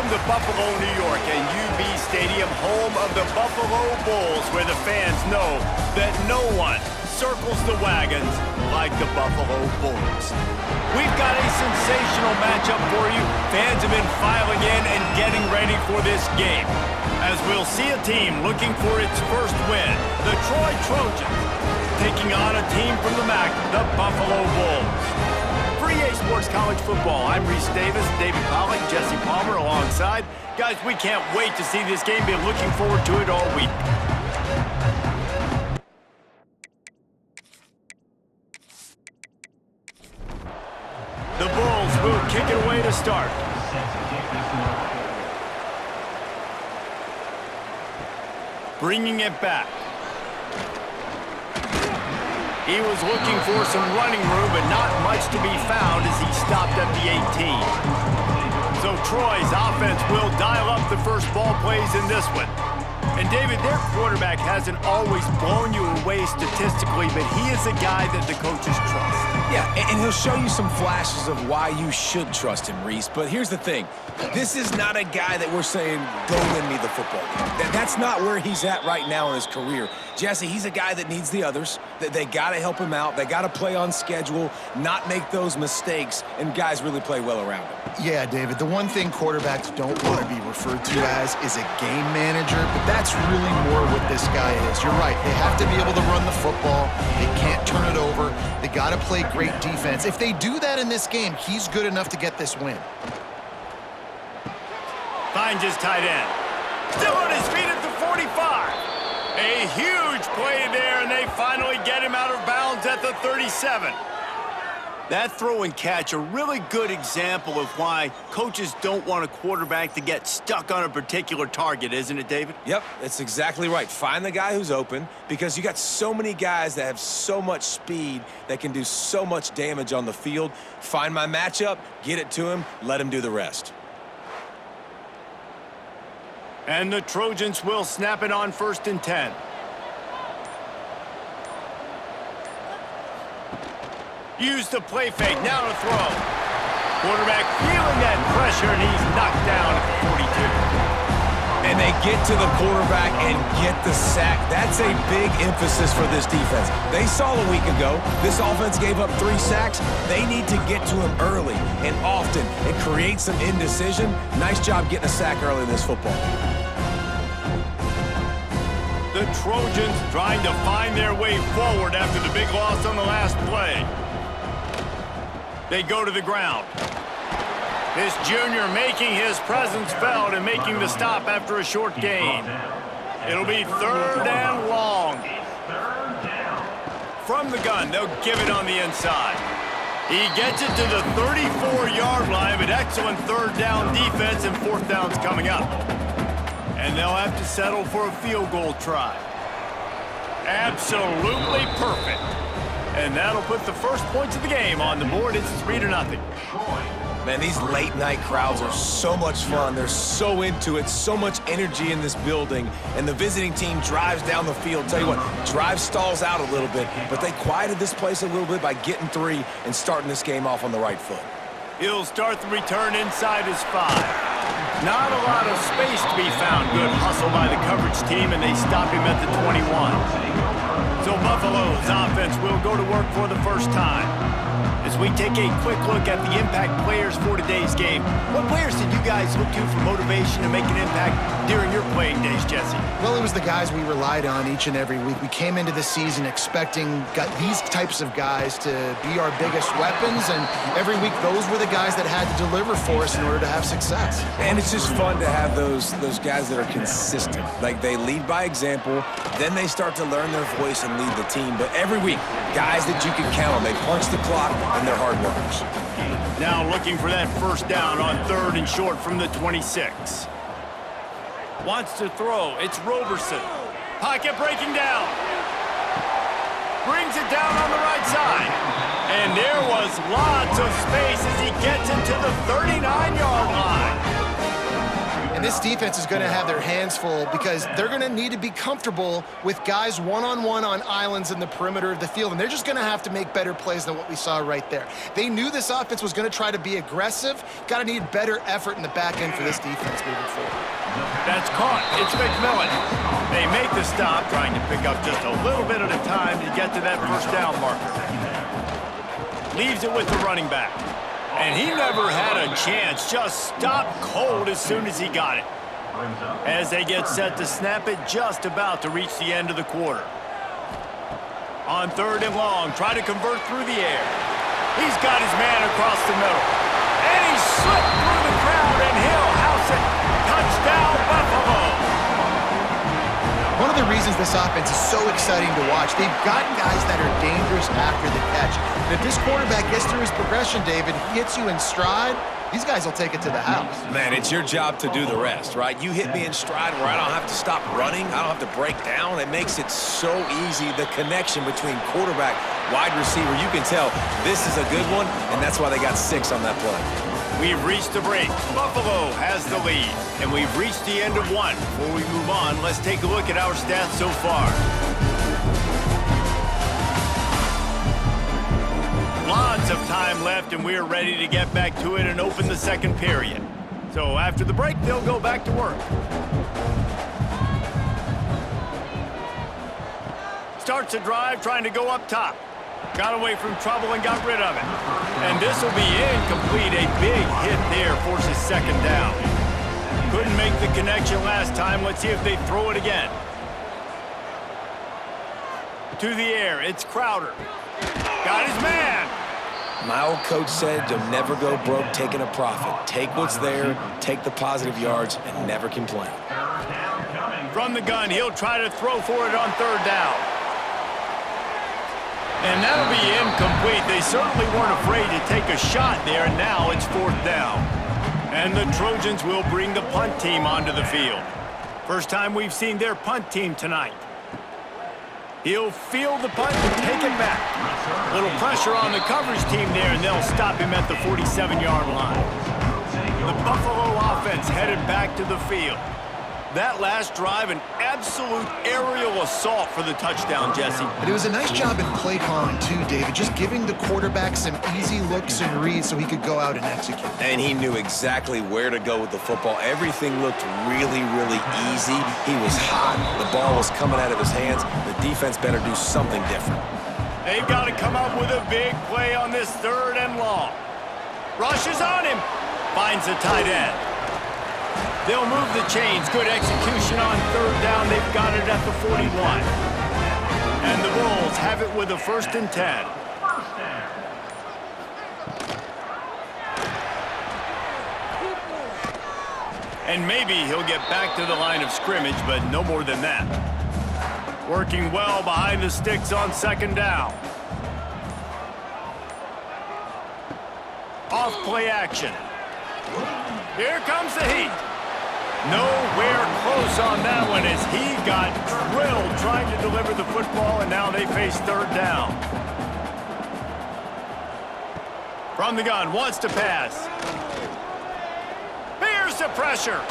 Welcome to Buffalo, New York, and UB Stadium, home of the Buffalo Bulls, where the fans know that no one circles the wagons like the Buffalo Bulls. We've got a sensational matchup for you. Fans have been filing in and getting ready for this game, as we'll see a team looking for its first win, the Troy Trojans, taking on a team from the MAC, the Buffalo Bulls. For EA Sports College Football, I'm Reese Davis, David Pollack, Jesse Palmer alongside. Guys, we can't wait to see this game. Been looking forward to it all week. The Bulls will kick it away to start. Bringing it back. He was looking for some running room, but not much to be found as he stopped at the 18. So Troy's offense will dial up the first ball plays in this one. And David, their quarterback hasn't always blown you away statistically, but he is a guy that the coaches trust. Yeah, and he'll show you some flashes of why you should trust him, Reese. But here's the thing. This is not a guy that we're saying, go win me the football game. That's not where he's at right now in his career. Jesse, he's a guy that needs the others. That they got to help him out. They got to play on schedule, not make those mistakes, and guys really play well around him. Yeah, David, the one thing quarterbacks don't want to be referred to as is a game manager, but that's really more what this guy is. You're right. They have to be able to run the football. They can't turn it over. They got to play great defense. If they do that in this game, he's good enough to get this win. Finds his tight end. Still on his feet at the 45. A huge play there, and they finally get him out of bounds at the 37. That throw and catch, a really good example of why coaches don't want a quarterback to get stuck on a particular target, isn't it, David? Yep, that's exactly right. Find the guy who's open, because you got so many guys that have so much speed that can do so much damage on the field. Find my matchup, get it to him, let him do the rest. And the Trojans will snap it on 1st and 10. Use the play fake, now to throw. Quarterback feeling that pressure, and he's knocked down at the 42. And they get to the quarterback and get the sack. That's a big emphasis for this defense. They saw a week ago, this offense gave up 3 sacks. They need to get to him early and often. It creates some indecision. Nice job getting a sack early in this football. The Trojans trying to find their way forward after the big loss on the last play. They go to the ground. This junior making his presence felt and making the stop after a short gain. It'll be 3rd and long. From the gun, they'll give it on the inside. He gets it to the 34-yard line, but excellent 3rd down defense, and 4th down's coming up. And they'll have to settle for a field goal try. Absolutely perfect. And that'll put the first points of the game on the board. It's 3-0. Man, these late-night crowds are so much fun. They're so into it, so much energy in this building. And the visiting team drives down the field. Tell you what, drive stalls out a little bit, but they quieted this place a little bit by getting 3 and starting this game off on the right foot. He'll start the return inside his 5. Not a lot of space to be found. Good hustle by the coverage team, and they stop him at the 21. So Buffalo's offense will go to work for the first time. As we take a quick look at the impact players for today's game, what players did you guys look to for motivation to make an impact during your playing days, Jesse? Well, it was the guys we relied on each and every week. We came into the season expecting these types of guys to be our biggest weapons, and every week those were the guys that had to deliver for us in order to have success. And it's just fun to have those guys that are consistent. Like, they lead by example, then they start to learn their voice and lead the team. But every week, guys that you can count on, they punch the clock, and they're hard workers. Now looking for that 1st down on 3rd and short from the 26. Wants to throw. It's Roberson. Pocket breaking down. Brings it down on the right side. And there was lots of space as he gets into the 39-yard line. And this defense is going to have their hands full because they're going to need to be comfortable with guys one-on-one on islands in the perimeter of the field, and they're just going to have to make better plays than what we saw right there. They knew this offense was going to try to be aggressive. Got to need better effort in the back end for this defense moving forward. That's caught. It's McMillan. They make the stop, trying to pick up just a little bit at a time to get to that first down marker. Leaves it with the running back. And he never had a chance. Just stopped cold as soon as he got it. As they get set to snap it, just about to reach the end of the quarter. On 3rd and long, try to convert through the air. He's got his man across the middle. And he slipped through the crowd, and he'll house it. Touchdown, Buffalo. One of the reasons this offense is so exciting to watch, they've got guys that are dangerous after the catch. And if this quarterback gets through his progression, David, he hits you in stride, these guys will take it to the house. Man, it's your job to do the rest, right? You hit me in stride where I don't have to stop running. I don't have to break down. It makes it so easy. The connection between quarterback, wide receiver, you can tell this is a good one, and that's why they got 6 on that play. We've reached the break. Buffalo has the lead, and we've reached the end of one. Before we move on, let's take a look at our stats so far. Lots of time left, and we're ready to get back to it and open the second period. So after the break, they'll go back to work. Starts a drive trying to go up top. Got away from trouble and got rid of it. And this will be incomplete. A big hit there forces 2nd down. Couldn't make the connection last time. Let's see if they throw it again. To the air, it's Crowder. Got his man. My old coach said you'll never go broke taking a profit. Take what's there, take the positive yards, and never complain. From the gun, he'll try to throw for it on 3rd down. And that'll be incomplete. They certainly weren't afraid to take a shot there, and now it's 4th down. And the Trojans will bring the punt team onto the field. First time we've seen their punt team tonight. He'll field the punt and take it back. Little pressure on the coverage team there, and they'll stop him at the 47-yard line. The Buffalo offense headed back to the field. That last drive, an absolute aerial assault for the touchdown, Jesse. But it was a nice job in play calling, too, David, just giving the quarterback some easy looks and reads so he could go out and execute. And he knew exactly where to go with the football. Everything looked really, really easy. He was hot. The ball was coming out of his hands. The defense better do something different. They've got to come up with a big play on this 3rd and long. Rushes on him. Finds the tight end. They'll move the chains. Good execution on 3rd down. They've got it at the 41. And the Bulls have it with a 1st and 10. And maybe he'll get back to the line of scrimmage, but no more than that. Working well behind the sticks on 2nd down. Off play action. Here comes the heat. Nowhere close on that one as he got drilled trying to deliver the football, and now they face 3rd down. From the gun, wants to pass. Here's the pressure.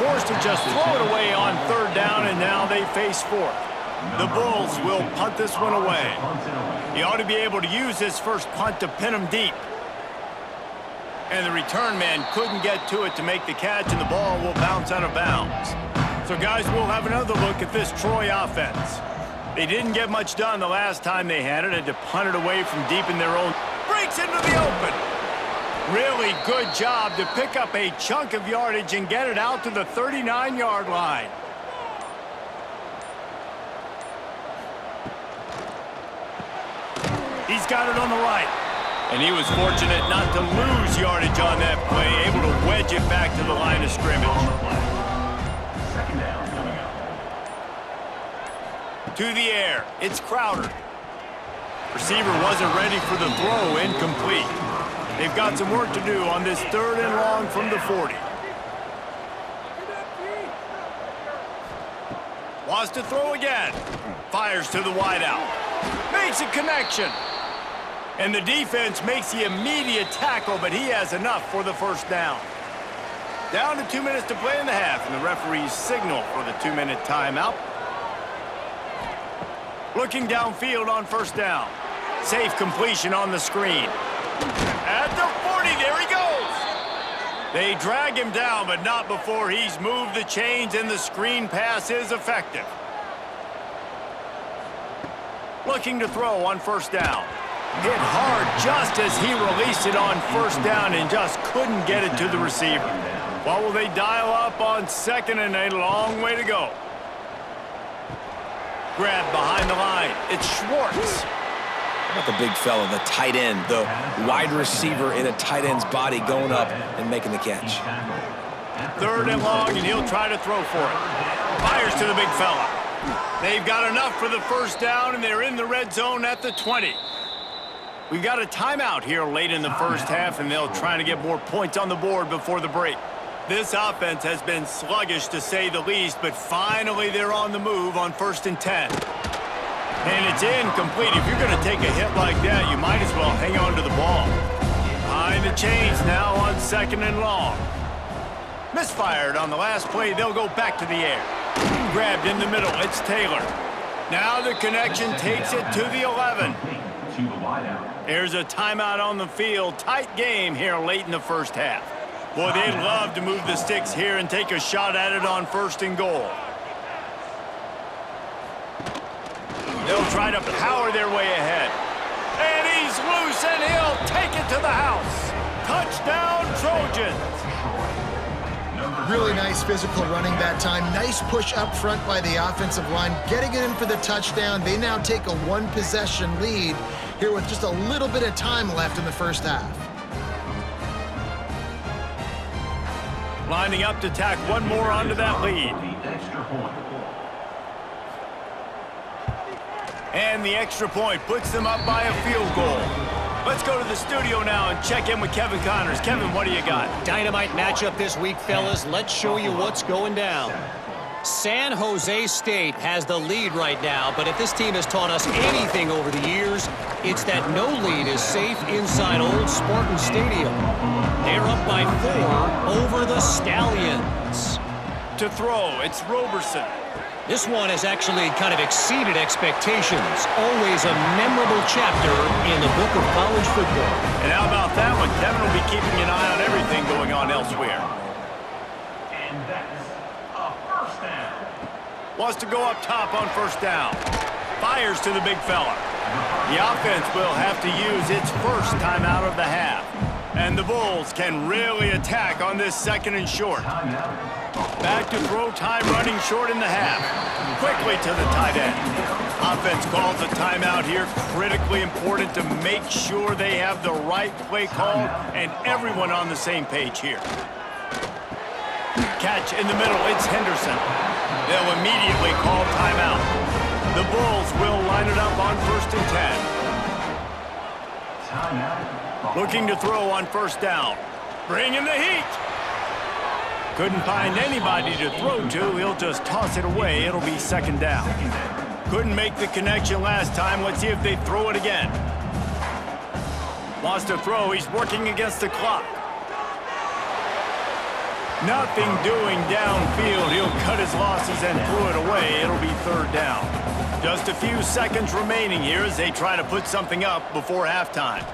Forced to just throw it away on 3rd down, and now they face 4th. The Bulls will punt this one away. He ought to be able to use his first punt to pin him deep. And the return man couldn't get to it to make the catch, and the ball will bounce out of bounds. So, guys, we'll have another look at this Troy offense. They didn't get much done the last time they had it, had to punt it away from deep in their own. Breaks into the open. Really good job to pick up a chunk of yardage and get it out to the 39-yard line. He's got it on the right. And he was fortunate not to lose yardage on that play, able to wedge it back to the line of scrimmage. To the air, it's Crowder. Receiver wasn't ready for the throw, incomplete. They've got some work to do on this 3rd and long from the 40. Wants to throw again. Fires to the wideout. Makes a connection. And the defense makes the immediate tackle, but he has enough for the 1st down. Down to 2 minutes to play in the half, and the referees signal for the 2-minute timeout. Looking downfield on first down. Safe completion on the screen. At the 40, there he goes. They drag him down, but not before he's moved the chains, and the screen pass is effective. Looking to throw on first down. Hit hard just as he released it on first down and just couldn't get it to the receiver. What will they dial up on second, and a long way to go? Grab behind the line. It's Schwartz. How about the big fella, the tight end, the wide receiver in a tight end's body going up and making the catch. 3rd and long, and he'll try to throw for it. Fires to the big fella. They've got enough for the first down, and they're in the red zone at the 20. We've got a timeout here late in the first half, and they'll try to get more points on the board before the break. This offense has been sluggish, to say the least, but finally they're on the move on 1st and 10. And it's incomplete. If you're going to take a hit like that, you might as well hang on to the ball. Behind the chains now on 2nd and long. Misfired on the last play. They'll go back to the air. Grabbed in the middle. It's Taylor. Now the connection takes it to the 11. There's a timeout on the field. Tight game here late in the first half. Boy, they'd love to move the sticks here and take a shot at it on 1st and goal. They'll try to power their way ahead. And he's loose, and he'll take it to the house. Touchdown, Trojans. Really nice physical running that time. Nice push up front by the offensive line, getting it in for the touchdown. They now take a 1-possession lead here with just a little bit of time left in the first half. Lining up to tack one more onto that lead. And the extra point puts them up by a field goal. Let's go to the studio now and check in with Kevin Connors. Kevin, what do you got? Dynamite matchup this week, fellas. Let's show you what's going down. San Jose State has the lead right now, but if this team has taught us anything over the years, it's that no lead is safe inside old Spartan Stadium. They're up by 4 over the Stallions. To throw, it's Roberson. This one has actually kind of exceeded expectations. Always a memorable chapter in the book of college football. And how about that one? Kevin will be keeping an eye on everything going on elsewhere. And that's a first down. Wants to go up top on first down. Fires to the big fella. The offense will have to use its first timeout of the half. And the Bulls can really attack on this 2nd and short. Back to throw time, running short in the half. Quickly to the tight end. Offense calls a timeout here. Critically important to make sure they have the right play call and everyone on the same page here. Catch in the middle. It's Henderson. They'll immediately call timeout. The Bulls will line it up on 1st and 10. Looking to throw on first down. Bring in the heat. Couldn't find anybody to throw to. He'll just toss it away. It'll be 2nd down. Couldn't make the connection last time. Let's see if they throw it again. Wants to throw. He's working against the clock. Nothing doing downfield. He'll cut his losses and throw it away. It'll be 3rd down. Just a few seconds remaining here as they try to put something up before halftime.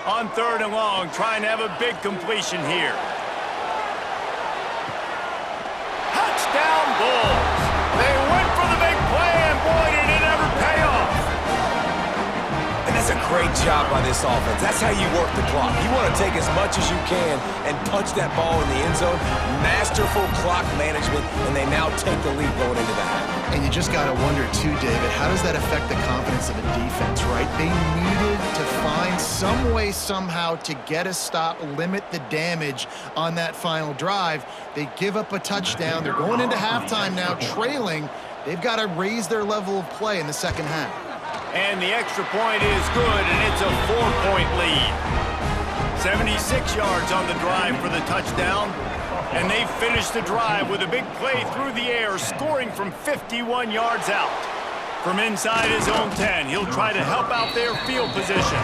On 3rd and long, trying to have a big completion here. Touchdown, Bulls. They went for the big play, and boy, did it ever pay off. And that's a great job by this offense. That's how you work the clock. You want to take as much as you can and punch that ball in the end zone. Masterful clock management, and they now take the lead going into the half. And you just got to wonder, too, David, how does that affect the confidence of the defense, right? They needed to find some way, somehow, to get a stop, limit the damage on that final drive. They give up a touchdown. They're going into halftime now, trailing. They've got to raise their level of play in the second half. And the extra point is good, and it's a 4-point lead. 76 yards on the drive for the touchdown. And they finish the drive with a big play through the air, scoring from 51 yards out. From inside his own 10, he'll try to help out their field position.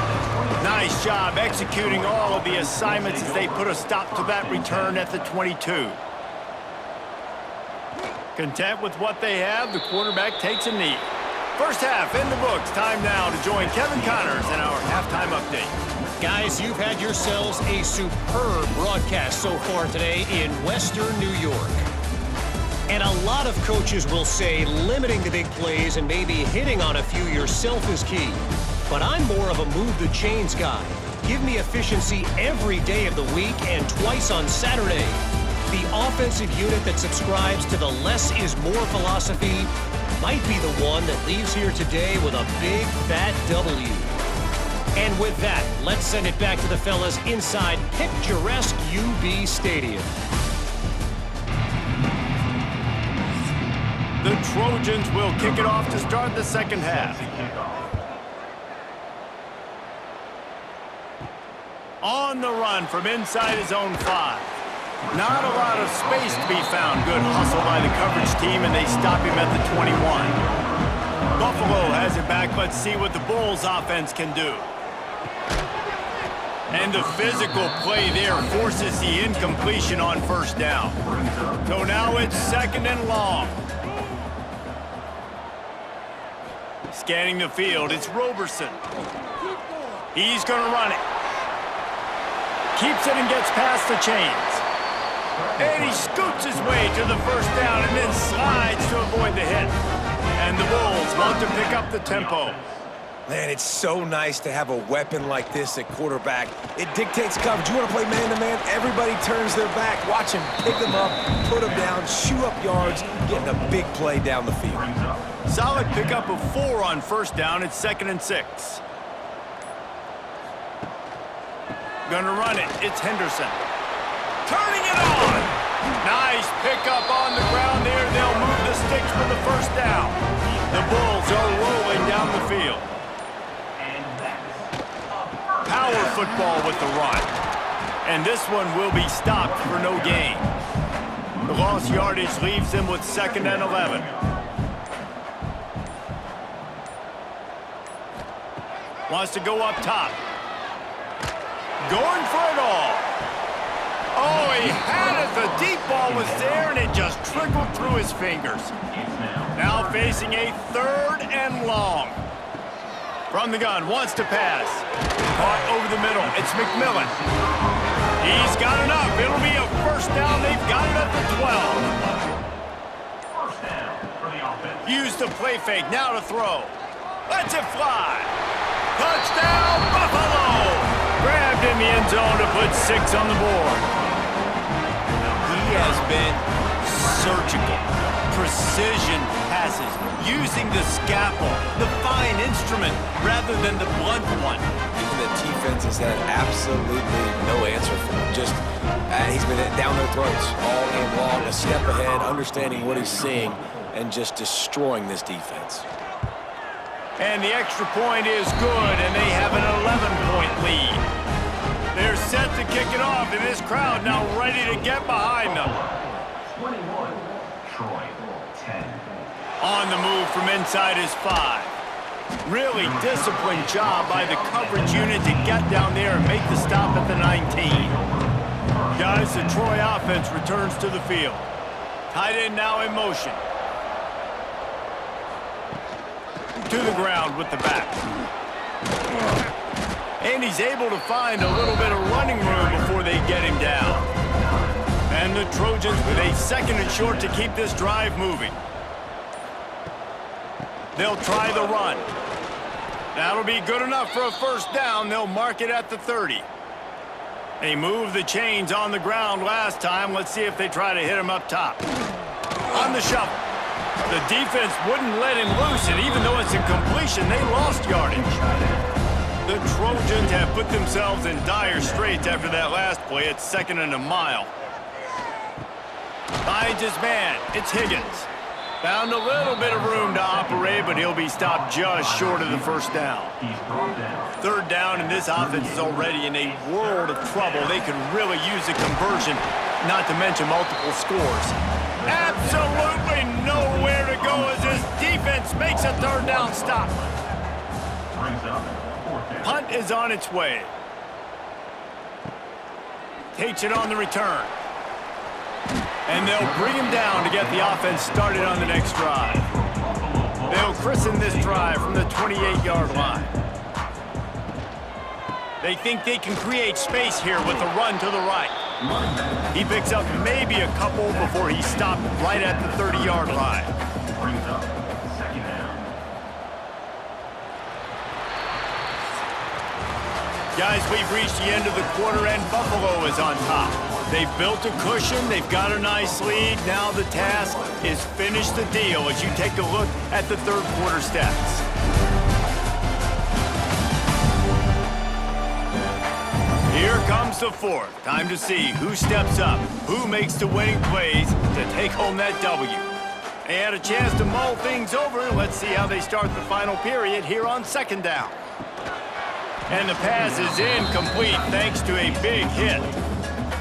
Nice job executing all of the assignments as they put a stop to that return at the 22. Content with what they have, the quarterback takes a knee. First half in the books. Time now to join Kevin Connors in our halftime update. Guys, you've had yourselves a superb broadcast so far today in Western New York. And a lot of coaches will say limiting the big plays and maybe hitting on a few yourself is key. But I'm more of a move the chains guy. Give me efficiency every day of the week and twice on Saturday. The offensive unit that subscribes to the less is more philosophy might be the one that leaves here today with a big fat W. And with that, let's send it back to the fellas inside picturesque UB Stadium. The Trojans will kick it off to start the second half. On the run from inside his own 5. Not a lot of space to be found. Good hustle by the coverage team, and they stop him at the 21. Buffalo has it back. Let's see what the Bulls offense can do. And the physical play there forces the incompletion on first down. So now it's second and long. Scanning the field, it's Roberson. He's going to run it. Keeps it and gets past the chains. And he scoots his way to the first down and then slides to avoid the hit. And the Bulls want to pick up the tempo. Man, it's so nice to have a weapon like this at quarterback. It dictates coverage. You want to play man-to-man? Everybody turns their back. Watch him pick them up, put them down, shoot up yards, getting a big play down the field. Solid pickup of 4 on first down. It's 2nd and 6. Gonna run it. It's Henderson. Turning it on. Nice pickup on the ground there. They'll move the sticks for the first down. The Bulls are rolling down the field. Power football with the run. And this one will be stopped for no gain. The lost yardage leaves them with 2nd and 11. Wants to go up top. Going for it all. Oh, he had it. The deep ball was there, and it just trickled through his fingers. Now facing a 3rd and long. From the gun, wants to pass. Caught over the middle. It's McMillan. He's got enough. It'll be a first down. They've got it at the 12. First down for the offense. Use the play fake. Now to throw. Lets it fly. Touchdown, Buffalo! Grabbed in the end zone to put 6 on the board. He has been surgical. Precision passes, using the scalpel, the fine instrument, rather than the blunt one. And the defense has had absolutely no answer for him. Just, he's been down their throats all game long, a step ahead, understanding what he's seeing, and just destroying this defense. And the extra point is good, and they have an 11-point lead. They're set to kick it off, and this crowd now ready to get behind them. 21, Troy, 10. On the move from inside his 5. Really disciplined job by the coverage unit to get down there and make the stop at the 19. Guys, the Troy offense returns to the field. Tight end now in motion. To the ground with the back. And he's able to find a little bit of running room before they get him down. And the Trojans with a 2nd and short to keep this drive moving. They'll try the run. That'll be good enough for a first down. They'll mark it at the 30. They moved the chains on the ground last time. Let's see if they try to hit him up top. On the shuffle. The defense wouldn't let him loose, and even though it's a completion, they lost yardage. The Trojans have put themselves in dire straits after that last play. It's 2nd and a mile. Finds his man. It's Higgins. Found a little bit of room to operate, but he'll be stopped just short of the first down. 3rd down, and this offense is already in a world of trouble. They could really use a conversion, not to mention multiple scores. Absolutely nowhere to go as this defense makes a 3rd down stop. Brings up 4th down. punt is on its way. Takes it on the return. And they'll bring him down to get the offense started on the next drive. They'll christen this drive from the 28-yard line. They think they can create space here with a run to the right. He picks up maybe a couple before he's stopped right at the 30-yard line. Brings up second down. Guys, we've reached the end of the quarter, and Buffalo is on top. They've built a cushion. They've got a nice lead. Now the task is finish the deal as you take a look at the third quarter stats. Here comes the fourth. Time to see who steps up, who makes the winning plays to take home that W. They had a chance to mull things over. Let's see how they start the final period here on second down. And the pass is incomplete thanks to a big hit.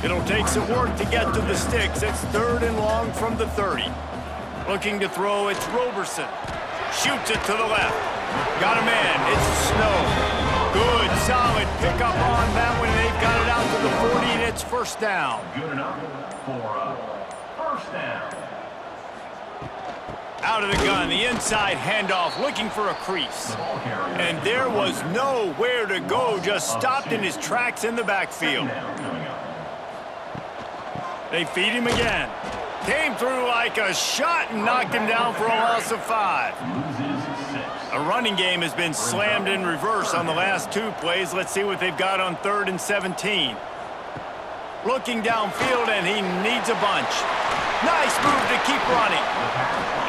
It'll take some work to get to the sticks. It's third and long from the 30. Looking to throw, it's Roberson. Shoots it to the left. Got a man. It's Snow. Good, solid pickup on that one. They've got it out to the 40, and it's first down. Good enough for first down. Out of the gun, the inside handoff, looking for a crease. And there was nowhere to go, just stopped in his tracks in the backfield. They feed him again. Came through like a shot and knocked him down for a loss of 5. A running game has been slammed in reverse on the last 2 plays. Let's see what they've got on 3rd and 17. Looking downfield, and he needs a bunch. Nice move to keep running.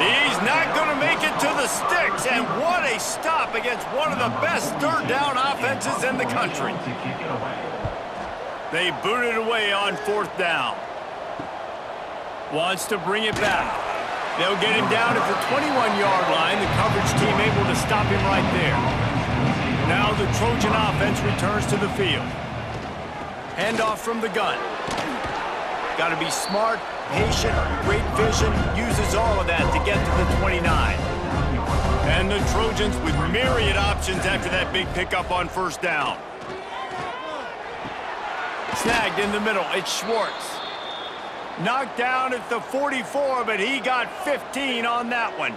He's not going to make it to the sticks, and what a stop against one of the best third down offenses in the country. They boot it away on 4th down. Wants to bring it back. They'll get him down at the 21-yard line. The coverage team able to stop him right there. Now the Trojan offense returns to the field. Handoff from the gun. Got to be smart, patient, great vision, uses all of that to get to the 29. And the Trojans with myriad options after that big pickup on first down. Snagged in the middle, it's Schwartz. Knocked down at the 44, but he got 15 on that one.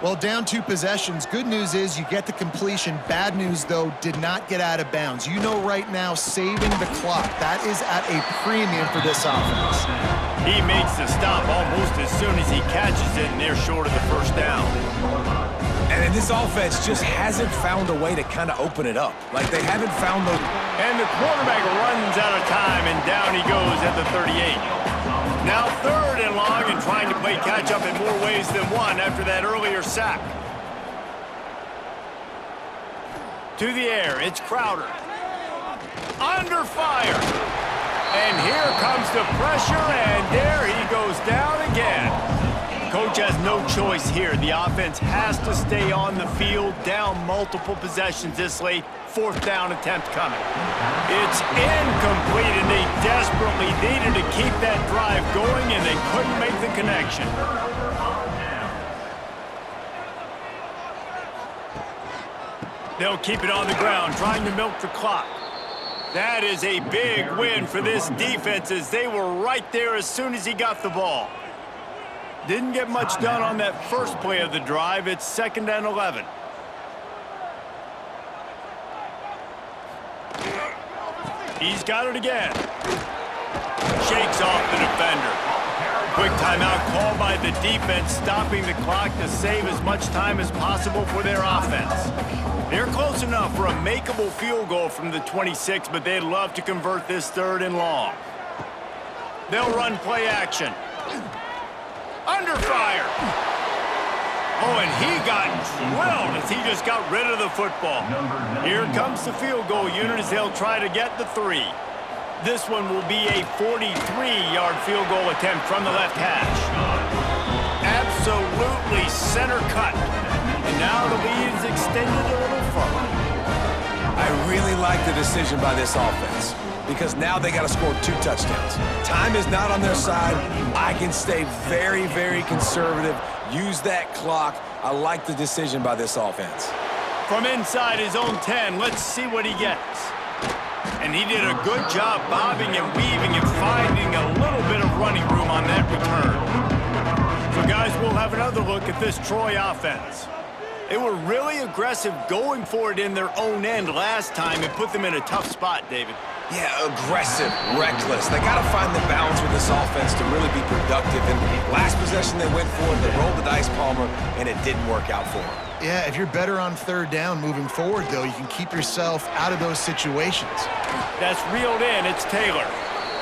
Well, down 2 possessions. Good news is you get the completion. Bad news, though, did not get out of bounds. You know right now, saving the clock, that is at a premium for this offense. He makes the stop almost as soon as he catches it, and they're short of the first down. And this offense just hasn't found a way to kind of open it up. Like, they haven't found those... And the quarterback runs out of time, and down he goes at the 38. Now 3rd and long, and trying to play catch-up in more ways than one after that earlier sack. To the air, it's Crowder. Under fire. And here comes the pressure, and there he goes down again. Coach has no choice here. The offense has to stay on the field, down multiple possessions this late. 4th down attempt coming. It's incomplete, and they desperately needed to keep that drive going, and they couldn't make the connection. They'll keep it on the ground, trying to milk the clock. That is a big win for this defense, as they were right there as soon as he got the ball. Didn't get much done on that first play of the drive. It's 2nd and 11. He's got it again. Shakes off the defender. Quick timeout called by the defense, stopping the clock to save as much time as possible for their offense. They're close enough for a makeable field goal from the 26, but they'd love to convert this 3rd and long. They'll run play action. Under fire. Oh, and he got drilled as he just got rid of the football. Here comes the field goal unit as they'll try to get the 3. This one will be a 43-yard field goal attempt from the left hash. Absolutely center cut. And now the lead is extended a little further. I really like the decision by this offense, because now they got to score 2 touchdowns. Time is not on their side. I can stay very, very conservative. Use that clock. I like the decision by this offense. From inside his own 10, let's see what he gets. And he did a good job bobbing and weaving and finding a little bit of running room on that return. So, guys, we'll have another look at this Troy offense. They were really aggressive going for it in their own end last time and put them in a tough spot, David. Yeah, aggressive, reckless. They got to find the balance with this offense to really be productive. And last possession they went for it, they rolled the dice, Palmer, and it didn't work out for them. Yeah, if you're better on third down moving forward, though, you can keep yourself out of those situations. That's reeled in. It's Taylor.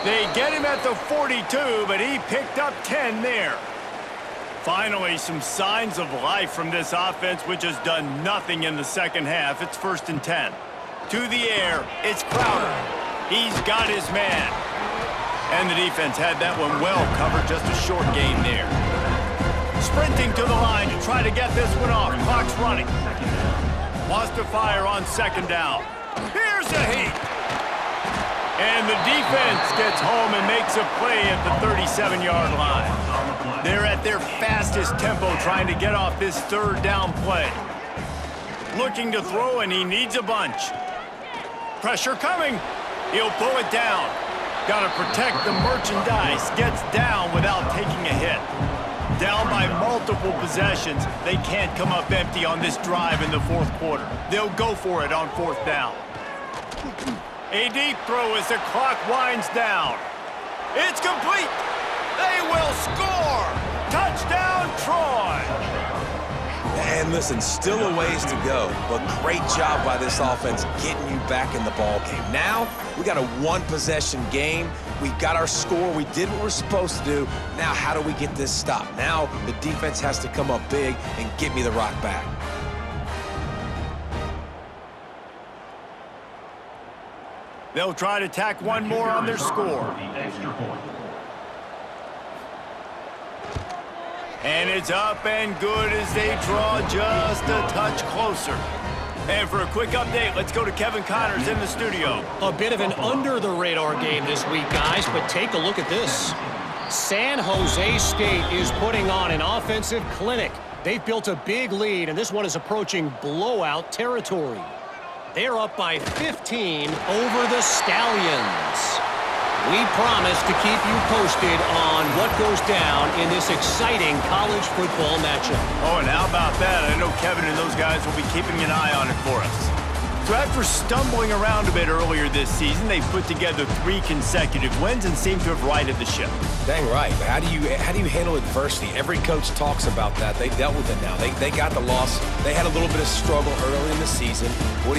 They get him at the 42, but he picked up 10 there. Finally, some signs of life from this offense, which has done nothing in the second half. It's 1st and 10. To the air, it's Crowder. He's got his man. And the defense had that one well covered, just a short game there. Sprinting to the line to try to get this one off. Clock's running. Wants to fire on 2nd down. Here's a heat. And the defense gets home and makes a play at the 37-yard line. They're at their fastest tempo trying to get off this 3rd down play. Looking to throw, and he needs a bunch. Pressure coming. He'll pull it down. Got to protect the merchandise. Gets down without taking a hit. Down by multiple possessions. They can't come up empty on this drive in the 4th quarter. They'll go for it on 4th down. A deep throw as the clock winds down. It's complete. They will score. Touchdown, Troy. And listen, still a ways to go, but great job by this offense getting you back in the ball game. Now, we got a 1-possession game. We got our score. We did what we're supposed to do. Now, how do we get this stopped? Now, the defense has to come up big and get me the rock back. They'll try to tack one more on their score. The extra point. And it's up and good as they draw just a touch closer. And for a quick update, let's go to Kevin Connors in the studio. A bit of an under-the-radar game this week, guys, but take a look at this. San Jose State is putting on an offensive clinic. They've built a big lead, and this one is approaching blowout territory. They're up by 15 over the Stallions. We promise to keep you posted on what goes down in this exciting college football matchup. Oh, and how about that? I know Kevin and those guys will be keeping an eye on it for us. So after stumbling around a bit earlier this season, they've put together 3 consecutive wins and seem to have righted the ship. Dang right. How do you handle adversity? Every coach talks about that. They dealt with it now. They got the loss. They had a little bit of struggle early in the season. What do you